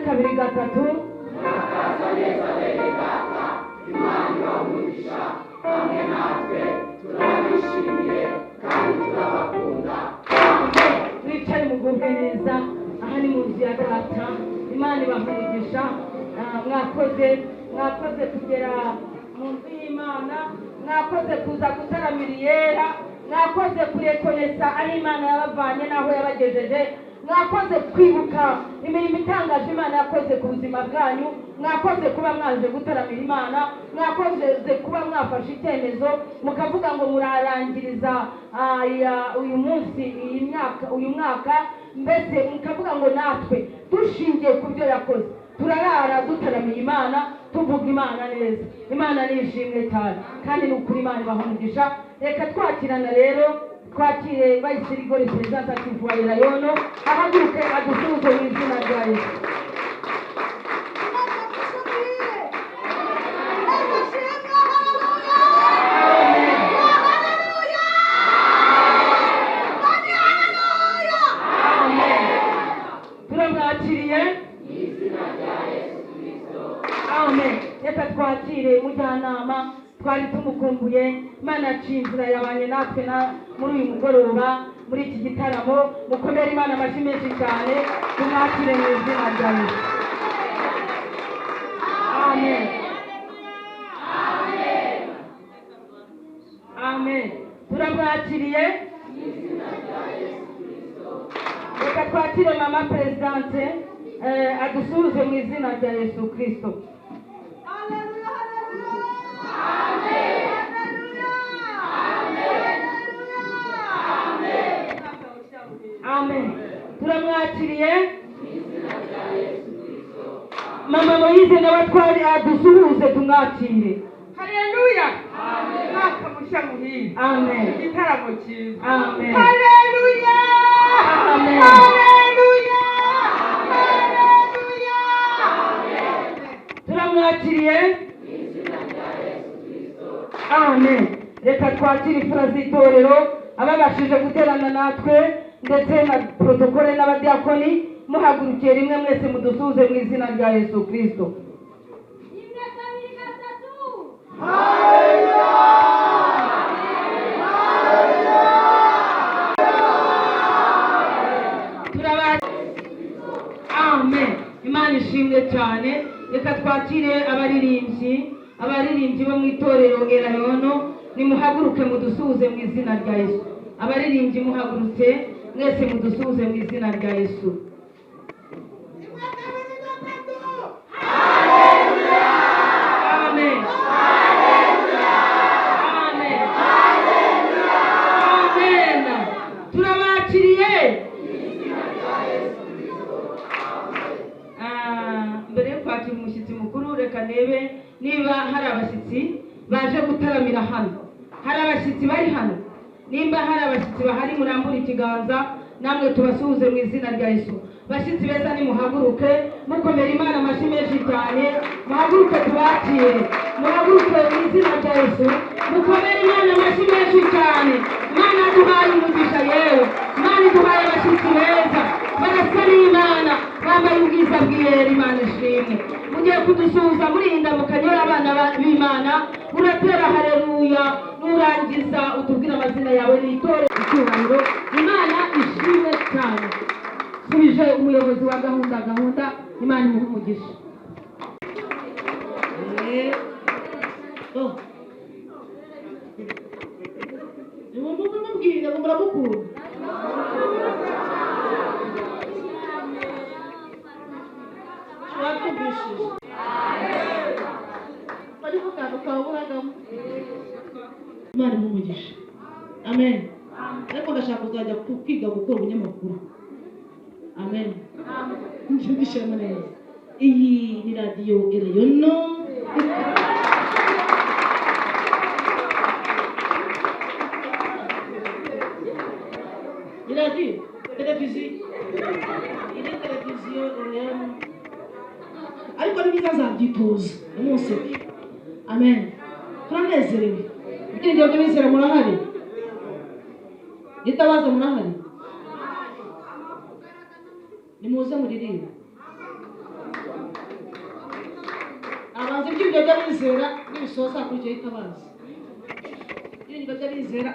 kabiri gatatu. Wicaye mugubwe neza, aha ni mu nzu ya data. Imana ibahumugisha. Mwakoze kugera mu nzu y'Imana, mwakoze kuza gutaramira Iyera, mwakoze kurekonesa aho Imana yabavanye n'aho yabagejeje, mwakoze kwibuka imirimo itangaje Imana yakoze ku buzima bwanyu, mwakoze kuba mwaje gutaramira Imana, mwakoze kuba mwafashe icyemezo mukavuga ngo murarangiriza uyu munsi uyu mwaka, mbese mukavuga ngo natwe dushingiye ku byo yakoze turarara dutaramiye Imana, tuvuga Imana neza. Imana nishimwe cyane kandi ni ukuri Imana ibahumugisha. Reka twakirana rero, twakire Vice Rigori Representative wa Elayono ahaguruke adusuhuze mu izina rya Yesu. Reka twakire mujyanama twari tumukumbuye. Imana yacinzira yabanye natwe muri uyu mugoroba muri iki gitaramo. Mukomere Imana amashyi menshi cyane, tumwakire mu izina rya Yesu. Amen. Amen. Turamwakiriye mu izina rya Yesu Kristo. Reka twakire mama presidente adusuhuze mu izina rya Yesu Kristo. Amen. Turamwakiriye mama Moise nawe twari adusuhuze, tumwakire. Haleluya. Amen. Mwaka mushya muhire. Amen. Igitaramo cyiza. Amen. Haleluya. Amen. Haleluya. Haleluya. Turamwakiriye. Amen. Reka twakire imfura z'itorero ababashije guterana natwe ndetse na protokole n'abadiakoni, muhagurukiye rimwe mwese mudusuhuze mu izina rya Yesu Kristo. Amen. Imana ishimwe cyane. Reka twakire abaririmbyi bo mu itorero Elayono, nimuhaguruke mudusuhuze mu izina rya Yesu. Abaririmbyi muhagurutse mwese mudusuhuze mu izina rya Yesu. Amen. Amen. Amen. Turabakiriye. Mbere yo kwakira umushyitsi mukuru, reka ndebe niba hari abashyitsi baje gutaramira hano. Hari abashyitsi bari hano? Nimba hari abashyitsi bahari murambura ikiganza namwe tubasuhuze mu izina rya Yesu. Bashyitsi beza nimuhaguruke mukomera Imana amashyi menshi cyane. Muhaguruke tubakire, muhaguruke mu izina rya Yesu, mukomere Imana amashyi menshi cyane. Imana duhaye umugisha yewe, Imana duhaye abashyitsi beza barasa n'Imana, bambaye ubwiza bw'Iyera. Imana ishimwe. Mugiye kudusuhuza murinda mukanyora abana b'Imana, uratera haleluya, nurangiza utubwira amazina yawe n'itore icyubahiro. Imana ishimwe cyane. Subije umuyobozi wa gahunda, Imana imuhe umugisha. Mubwire ngo muramukunda. Twakubishije. Bari kukantu kaburagamo. Imana imuhe umugisha. Amen. Ariko ndashaka kuzajya kwiga gukora ubunyamakuru. Amen. Nshimishemo neza. Iyi ni radiyo Elayono. Ni radiyo, televiziyo. Ini televiziyo Elayono. Ariko ni byiza nzabyitoza umunsi. Amen. Turanezerewe. Ibyiringiro by'abizera murahari? Itabaza murahari? Nimuze muririmbe. ibyiringiro by'abizera n'ibisoza kuri icyo hitabaza ibyiringiro by'abizera